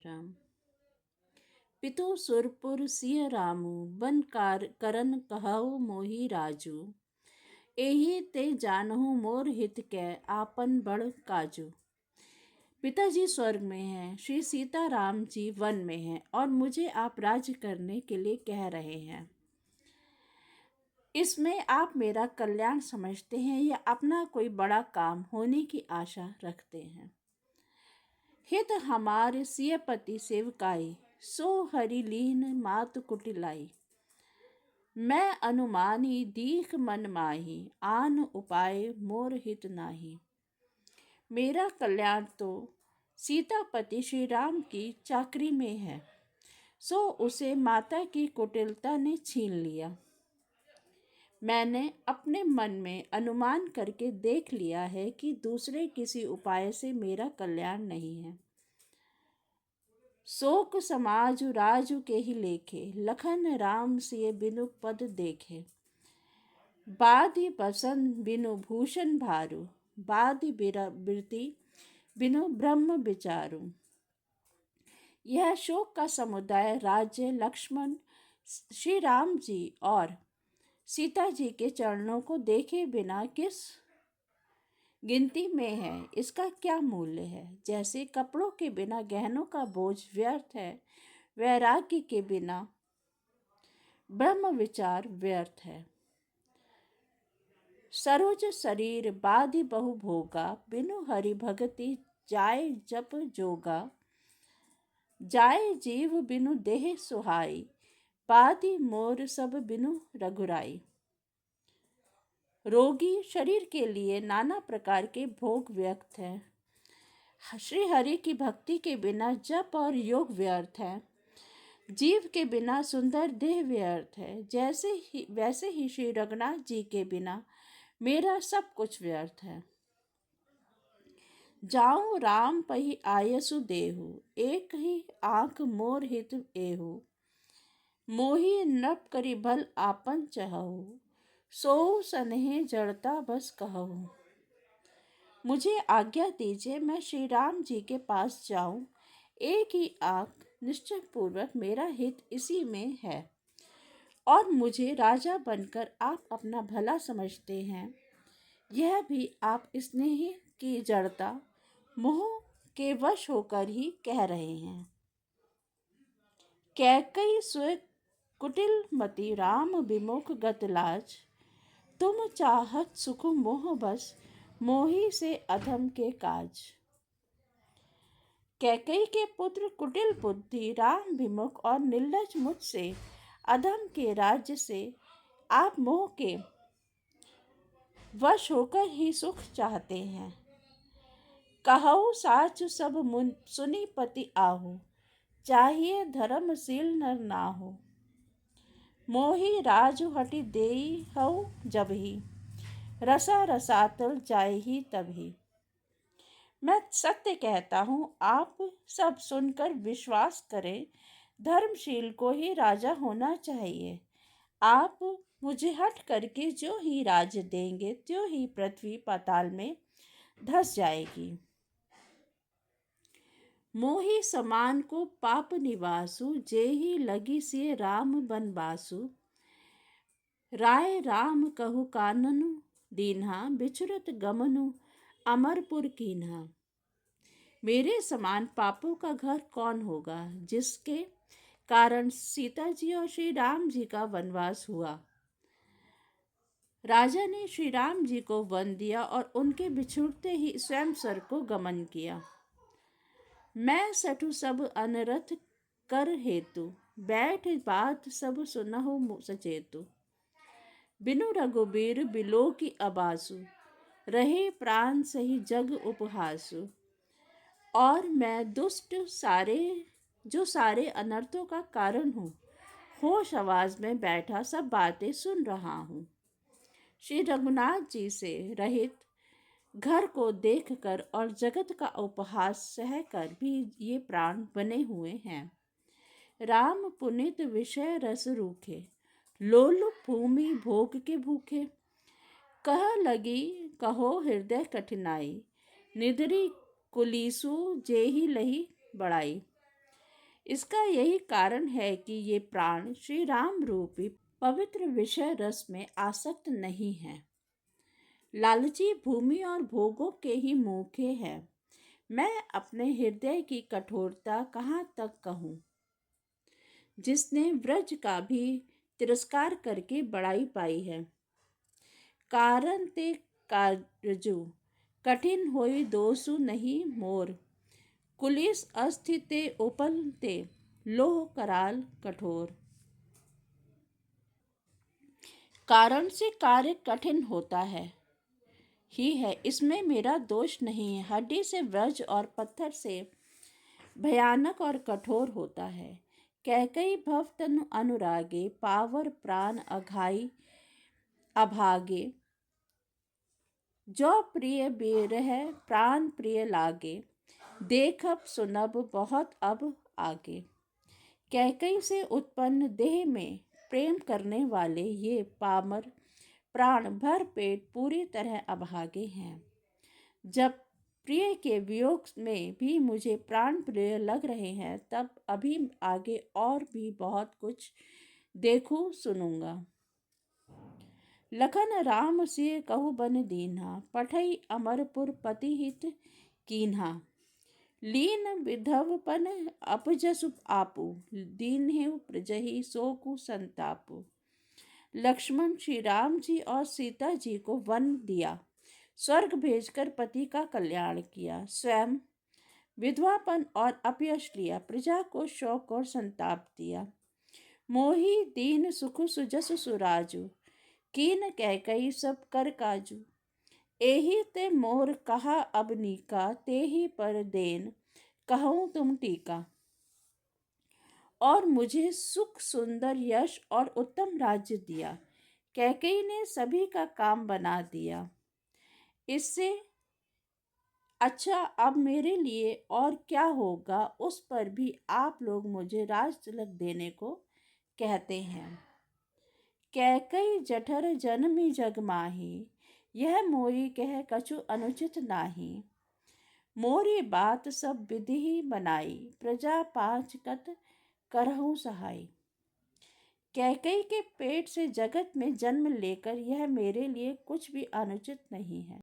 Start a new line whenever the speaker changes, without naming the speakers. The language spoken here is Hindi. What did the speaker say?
राम। पितु सुरपुर सिय रामू बन करन कहऊ मोहि राजू। एहि ते जानहु मोर हित कै आपन बड़ काजू। पिताजी स्वर्ग में हैं, श्री सीता राम जी वन में हैं और मुझे आप राज्य करने के लिए कह रहे हैं। इसमें आप मेरा कल्याण समझते हैं या अपना कोई बड़ा काम होने की आशा रखते हैं। हित हमार सियपति सेवकाई, सो हरि लीन मात कुटिलाई। मैं अनुमानी दीख मन माही, आन उपाय मोर हित नाही। मेरा कल्याण तो सीतापति श्री राम की चाकरी में है, सो उसे माता की कुटिलता ने छीन लिया। मैंने अपने मन में अनुमान करके देख लिया है कि दूसरे किसी उपाय से मेरा कल्याण नहीं है। शोक समाजु राजु के ही लेखे, लखन राम सिय बिनु पद देखे। बादि बसन बिनु भूषण भारू, बादि बिरति बिनु ब्रह्म विचारू। यह शोक का समुदाय राज्य लक्ष्मण, श्री राम जी और सीता जी के चरणों को देखे बिना किस गिनती में है, इसका क्या मूल्य है। जैसे कपड़ों के बिना गहनों का बोझ व्यर्थ है, वैराग्य के बिना ब्रह्म विचार व्यर्थ है। सरोज शरीर बाधि बहु भोगा, बिनु हरि भगति जाय जप जोगा। जाय जीव बिनु देह सुहाई, बाधि मोर सब बिनु रघुराई। रोगी शरीर के लिए नाना प्रकार के भोग व्यर्थ है। श्री हरि की भक्ति के बिना जप और योग व्यर्थ है। जीव के बिना सुंदर देह व्यर्थ है। वैसे ही श्री रघुनाथ जी के बिना मेरा सब कुछ व्यर्थ है। जाऊं राम पही आयसु देहु, एक ही आंख मोर हित एहु। मोहि नप करि भल आपन चहु, सो सनेह जड़ता बस कहूँ। मुझे आज्ञा दीजिए, मैं श्री राम जी के पास जाऊं। एक ही आंख निश्चय पूर्वक मेरा हित इसी में है और मुझे राजा बनकर आप अपना भला समझते हैं, यह भी आप स्नेह की जड़ता मोह के वश होकर ही कह रहे हैं। कैकई स्व कुटिल मति, राम विमुख गत लाज। तुम चाहत सुख मोह बस, मोही से अधम के काज। कैकई के पुत्र कुटिल बुद्धि, राम विमुख और निर्लज मुझसे अधम के राज्य से आप मोह के वश होकर ही सुख चाहते हैं। कहऊ साच सब मुन सुनी पति आहु, चाहिए धर्मशील नर नाहु। मोहि राजु हटि देई हऊ जबहि, रसा रसातल जाय ही तभी। मैं सत्य कहता हूँ, आप सब सुनकर विश्वास करें, धर्मशील को ही राजा होना चाहिए। आप मुझे हट करके जो ही राज्य देंगे, त्यों ही पृथ्वी पाताल में धस जाएगी। मोहि समान को पाप निवासु, जेहि लगी सिय राम बनवासु। राय राम कहु काननु दीन्हा, बिछुरत गमनु अमरपुर कीन्हा। मेरे समान पापों का घर कौन होगा, जिसके कारण सीता जी और श्री राम जी का वनवास हुआ। राजा ने श्री राम जी को वन दिया और उनके बिछुड़ते ही स्वयं स्वर्ग को गमन किया। मैं सठु सब अनरथ कर हेतु, बैठ बात सब सुनहु सचेतु। बिनु रघुबीर बिलो की अबासु, रहे प्राण सही जग उपहासु। और मैं दुष्ट जो सारे अनर्थों का कारण हूँ, होश आवाज में बैठा सब बातें सुन रहा हूँ। श्री रघुनाथ जी से रहित घर को देखकर और जगत का उपहास सहकर भी ये प्राण बने हुए हैं। राम पुनित विषय रस रूखे, लोलुप भूमि भोग के भूखे। कह लगी कहो हृदय कठिनाई, निधरी कुलीसु जेहि लही बड़ाई। इसका यही कारण है कि ये प्राण श्री राम रूपी पवित्र विषय रस में आसक्त नहीं हैं। लालची भूमि और भोगों के ही मूखे हैं। मैं अपने हृदय की कठोरता कहाँ तक कहूँ, जिसने व्रज का भी तिरस्कार करके बड़ाई पाई है। कारण ते कारजु कठिन होई दोसु नहीं मोर, कुलिस अस्थिते उपल ते लोह कराल कठोर। कारण से कार्य कठिन होता है ही है, इसमें मेरा दोष नहीं है। हड्डी से व्रज और पत्थर से भयानक और कठोर होता है। कैकई भव तनु अनुरागे, पावर प्राण अघाई अभागे, जो प्रिय बेरह प्राण प्रिय लागे, देखब सुनब बहुत अब आगे। कैकई से उत्पन्न देह में प्रेम करने वाले ये पामर प्राण भर पेट पूरी तरह अभागे हैं। जब प्रिय के वियोग में भी मुझे प्राण प्रिय लग रहे हैं, तब अभी आगे और भी बहुत कुछ देखूं सुनूंगा। लखन राम सिय कहु बन दीन्हा, पठई अमरपुर पति हित कीन्हा। लीन विधवपन अपजसु आपु, दीन्हेउ प्रजहि सोकु संतापु। लक्ष्मण श्री राम जी और सीता जी को वन दिया, स्वर्ग भेजकर पति का कल्याण किया, स्वयं विधवापन और अपयश लिया, प्रजा को शोक और संताप दिया। मोहि दीन सुख सुजस सुराजू, कीन कैकई सब कर काजू। एही ते मोर कहा अब नीका, तेही पर देन कहूँ तुम टीका। और मुझे सुख सुंदर यश और उत्तम राज्य दिया। कैकेयी ने सभी का काम बना दिया। इससे अच्छा अब मेरे लिए और क्या होगा, उस पर भी आप लोग मुझे राज तिलक देने को कहते हैं। कैकई जठर जन्मी जग माही, यह मोरी कह कछु अनुचित नाही। मोरी बात सब विधि ही बनाई, प्रजा पांच कत करहु सहाय। कैकई के पेट से जगत में जन्म लेकर यह मेरे लिए कुछ भी अनुचित नहीं है।